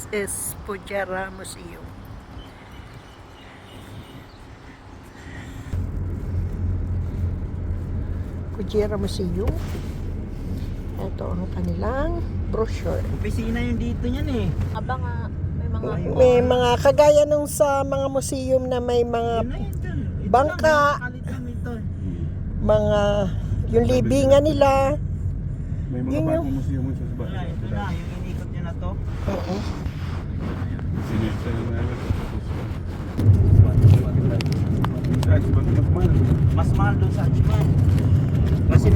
This is Pujara Museum. Pujara Museum. Ito ang kanilang brochure. Opisina yung dito niyan eh. Aba nga, may mga May mga kagaya nung sa mga museum na may mga Yun na yun dun. Ito Bangka. lang, makalit kami ito. mga yung libingan nila. May mga Yun yung- bagong museum sa Wala, baba. ito na, yung inikot nyo na to. Oo. Sinista na namin. Sa Ajman, mas mahal. Mas mahal doon sa Ajman. Kasi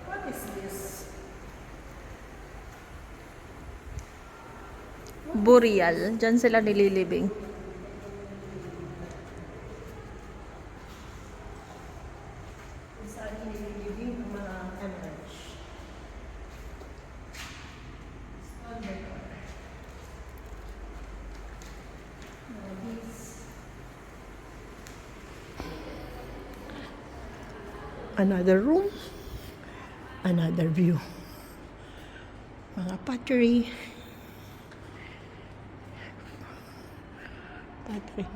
What is this? burial. Diyan sila nililibing. Saan nililibing ang mga emerge? Another room, another view. Mga pottery.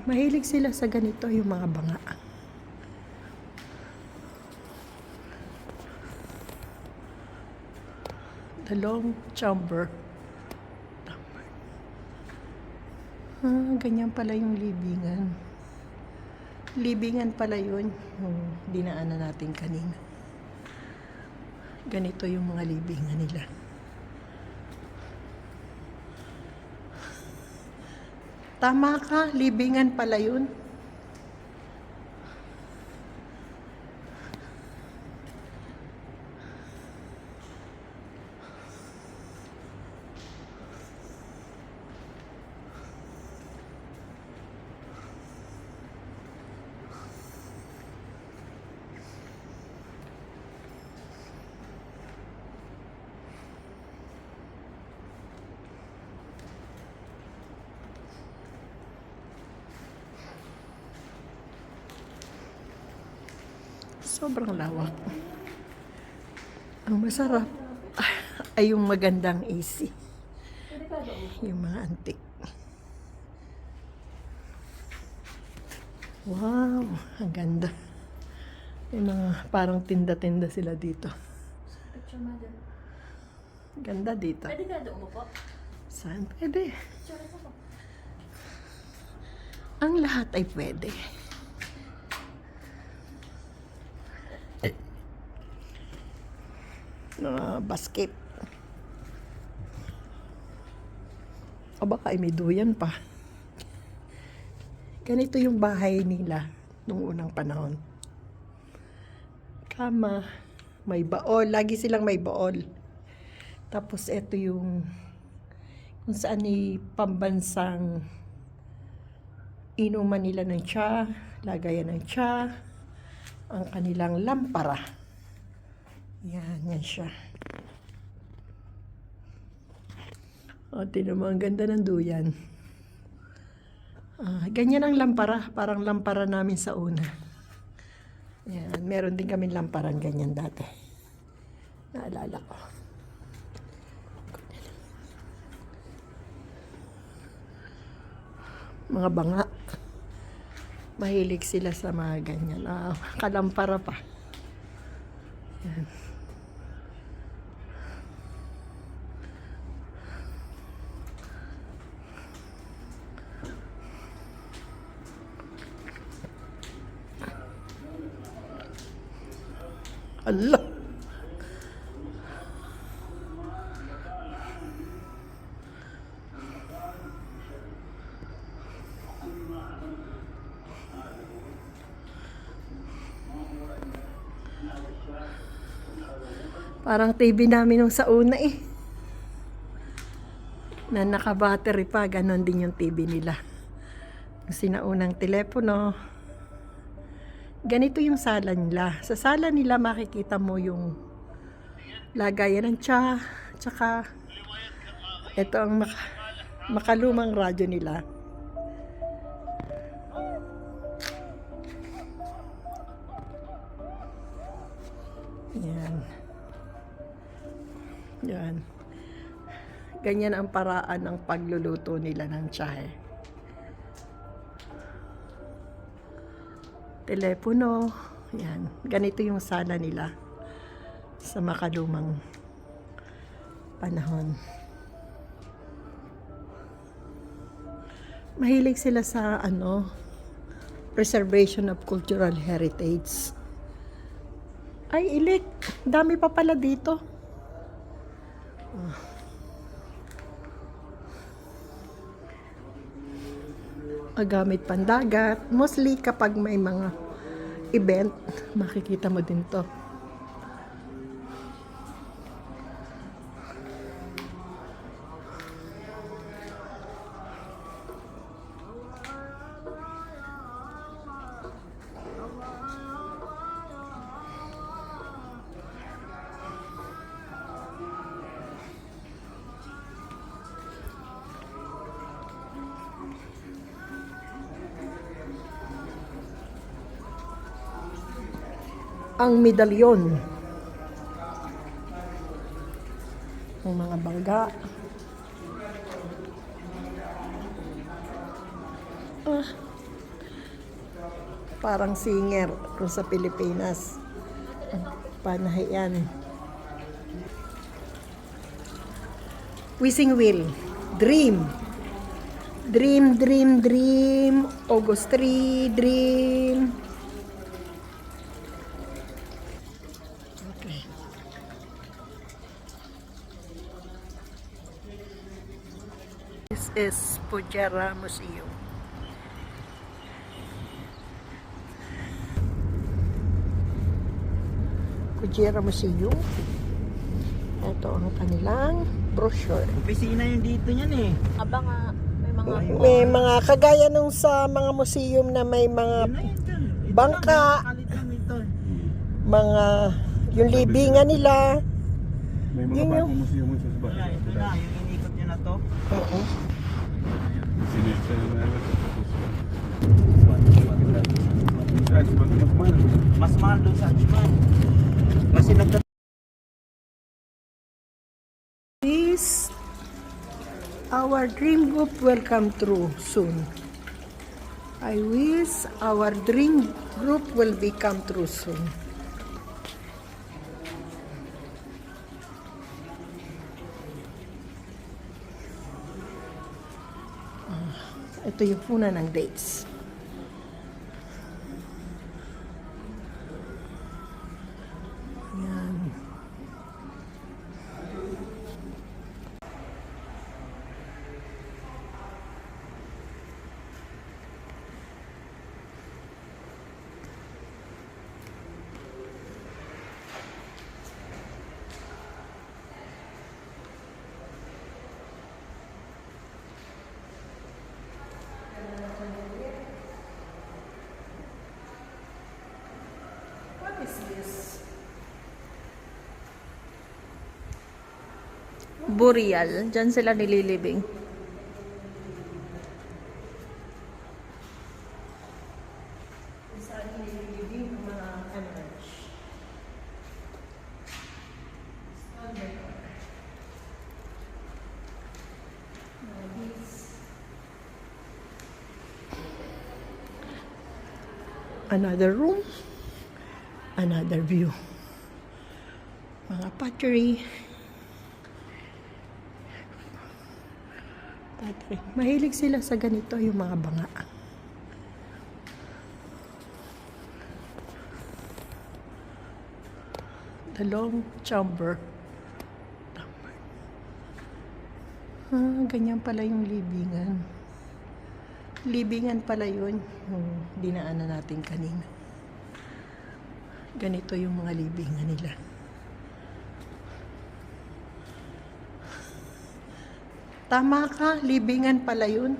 Mahilig sila sa ganito, yung mga banga. The long chamber. Ganyan pala yung libingan. Libingan pala yun, yung dinaanan natin kanina. Ganito yung mga libingan nila. Tama ka, libingan pala yun. Sobrang lawak. Ang masarap ay yung magandang AC. Yung mga antique. Wow, ang ganda. May mga parang tinda-tinda sila dito. Ganda dito. Pwede ka doon po? Saan pwede? Ang lahat ay pwede. Basket. O baka ay may duyan pa. Ganito yung bahay nila nung unang panahon. Kama, may baol. Lagi silang may baol. Tapos ito yung kung saan ni pambansang inuman nila ng tsa, lagayan ng tsa, ang kanilang lampara. Yan siya. O, tinan mo, ang ganda ng duyan. Ganyan ang lampara, parang lampara namin sa una. Yan, meron din kami lamparan ganyan dati. Naalala ko. Mga banga. Mahilig sila sa mga ganyan. Kalampara pa. Yan. Allah. Parang TV namin nung sa una eh. Na naka-battery pa, ganon din yung TV nila. Yung sinaunang telepono. Ganito yung sala nila. Sa sala nila makikita mo yung lagayan ng tsa, tsaka ito ang makalumang radyo nila. Yan. Yan. Ganyan ang paraan ng pagluluto nila ng tsahe. Telepono. Yan. Ganito yung sala nila sa makalumang panahon. Mahilig sila sa preservation of cultural heritage. Ay, ilik. Dami pa pala dito. Gamit pandagat. Mostly kapag may mga event, makikita mo din to. Ang medalyon ng mga bangga. Parang singer kung sa Pilipinas. Panahiyan. Wishing wheel. Dream. Dream, dream, dream. August 3, dream. Okay. This is Pujara Museum. Pujara Museum. Ito ang kanilang brochure. Opisina yung dito niyan eh. Aba nga, may mga May mga kagaya nung sa mga museum na may mga Yun na yun dyan. Ito Bangka. lang, nakakalit lang ito. mga yung libingan nila. May mga Yun yung- bagong museum sa baba. Kaya ito na, yung inikot nyo na to. Oo. Sinilta na namin. Tapos, mas mahal. Mas mahal doon sa Achman. Kasi Please, our dream group will come true soon. I wish our dream group will become true soon. Ito yung puna ng dates. Yan. What is this? burial. Diyan sila nililibing. Saan nililibing ang mga emerge? Another room, another view. Mga pottery. Mahilig sila sa ganito, yung mga banga. The long chamber. Ganyan pala yung libingan. Libingan pala yun, yung dinaanan natin kanina. Ganito yung mga libingan nila. Tama ka, libingan pala yun.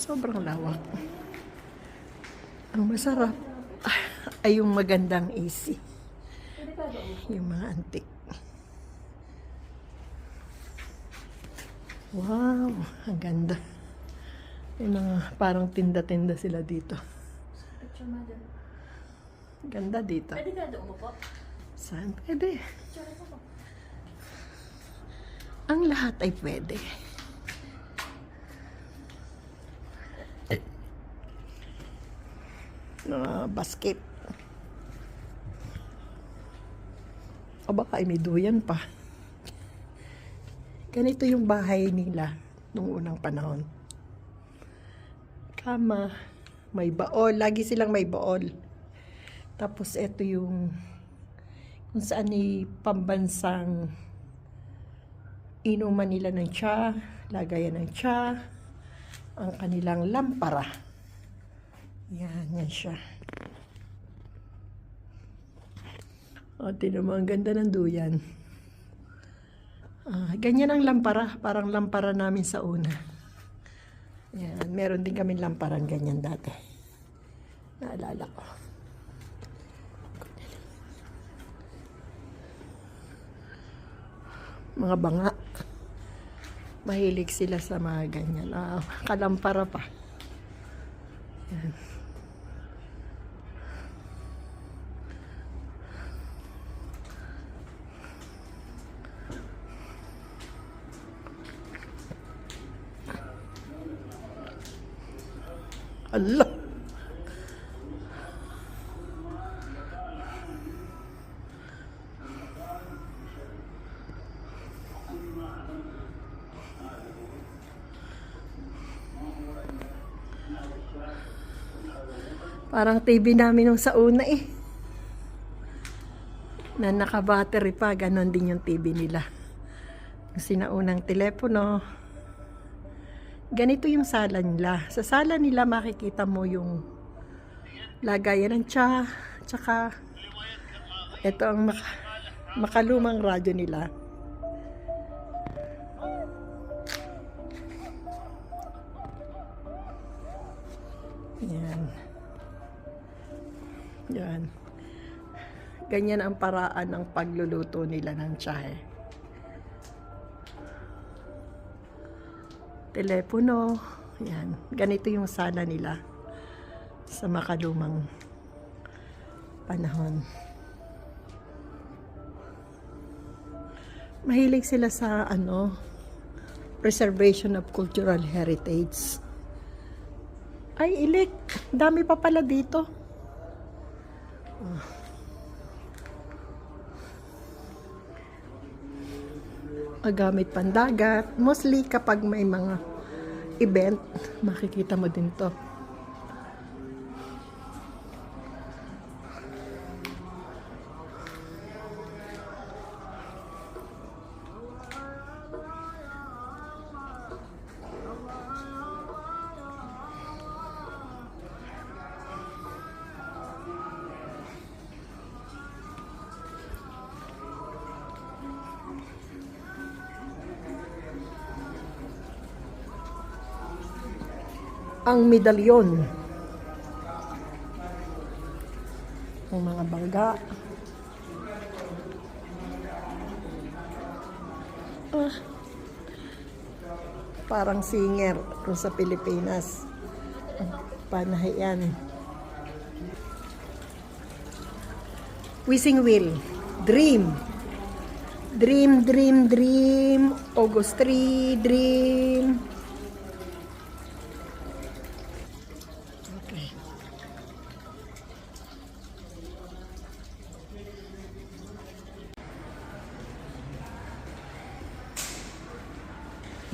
Sobrang lawak. Ang masarap ay yung magandang AC. Yung mga antik. Wow, ang ganda. May mga parang tinda-tinda sila dito. Ganda dito. Pwede ka doon po? Saan pwede? Ang lahat ay pwede. Basket. O baka ay may duyan pa. Ganito yung bahay nila nung unang panahon. Kama, may baol. Lagi silang may baol. Tapos ito yung kung saan ni pambansang inuman nila ng tsa, lagayan ng tsa, ang kanilang lampara. Yan siya. O, tinan mo, ang ganda ng duyan. Ganyan ang lampara, parang lampara namin sa una. Yan, meron din kami lamparang ganyan dati. Naalala ko. Mga banga. Mahilig sila sa mga ganyan. Kalampara pa. Yan. Allah. Parang TV namin nung sa una eh. Na naka-battery pa, ganon din yung TV nila. Yung sinaunang telepono. Ganito yung sala nila. Sa sala nila makikita mo yung lagayan ng tsa, tsaka ito ang makalumang radyo nila. Yan. Yan. Ganyan ang paraan ng pagluluto nila ng tsahe. Telepono. Yan. Ganito yung sala nila sa makalumang panahon. Mahilig sila sa preservation of cultural heritage. Ay, ilik. Dami pa pala dito. Gamit pandagat. Mostly kapag may mga event, makikita mo din to. Ang medalyon ng mga bangga. Parang singer kung sa Pilipinas. Panahiyan. Wishing wheel. Dream. Dream, dream, dream. August 3, dream.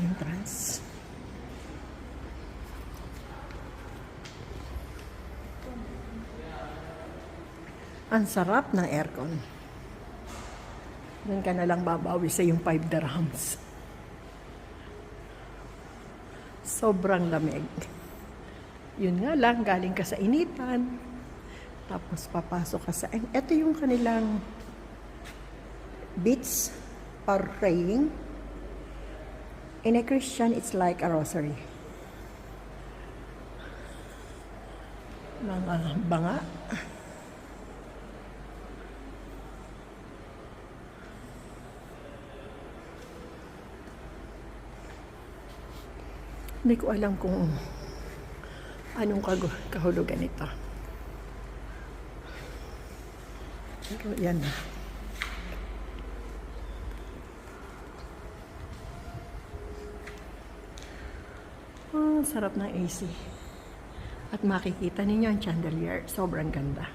Entrance. Ang sarap ng aircon. Doon ka na lang babawi sa yung 5 dirhams. Sobrang lamig. Yun nga lang, galing ka sa initan. Tapos papasok ka sa... Ito yung kanilang beads for praying. In a Christian, it's like a rosary. Mga banga. Hindi ko alam kung anong kahulugan nito. Pero yan na. Sarap ng AC. At makikita ninyo ang chandelier. Sobrang ganda.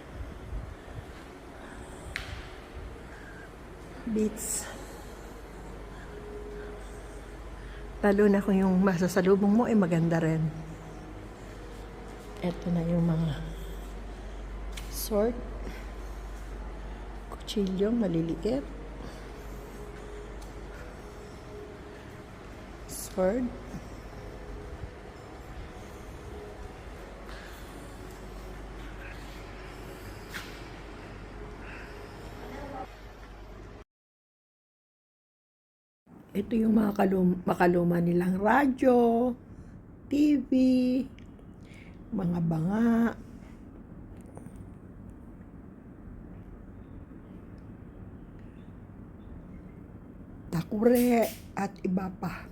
Beats. Lalo na kung yung masasalubong mo ay maganda rin. Ito na yung mga sword. Kutsilyong maliliit. Sword. Ito yung mga makaluma nilang radyo, TV, mga banga, takure, at iba pa.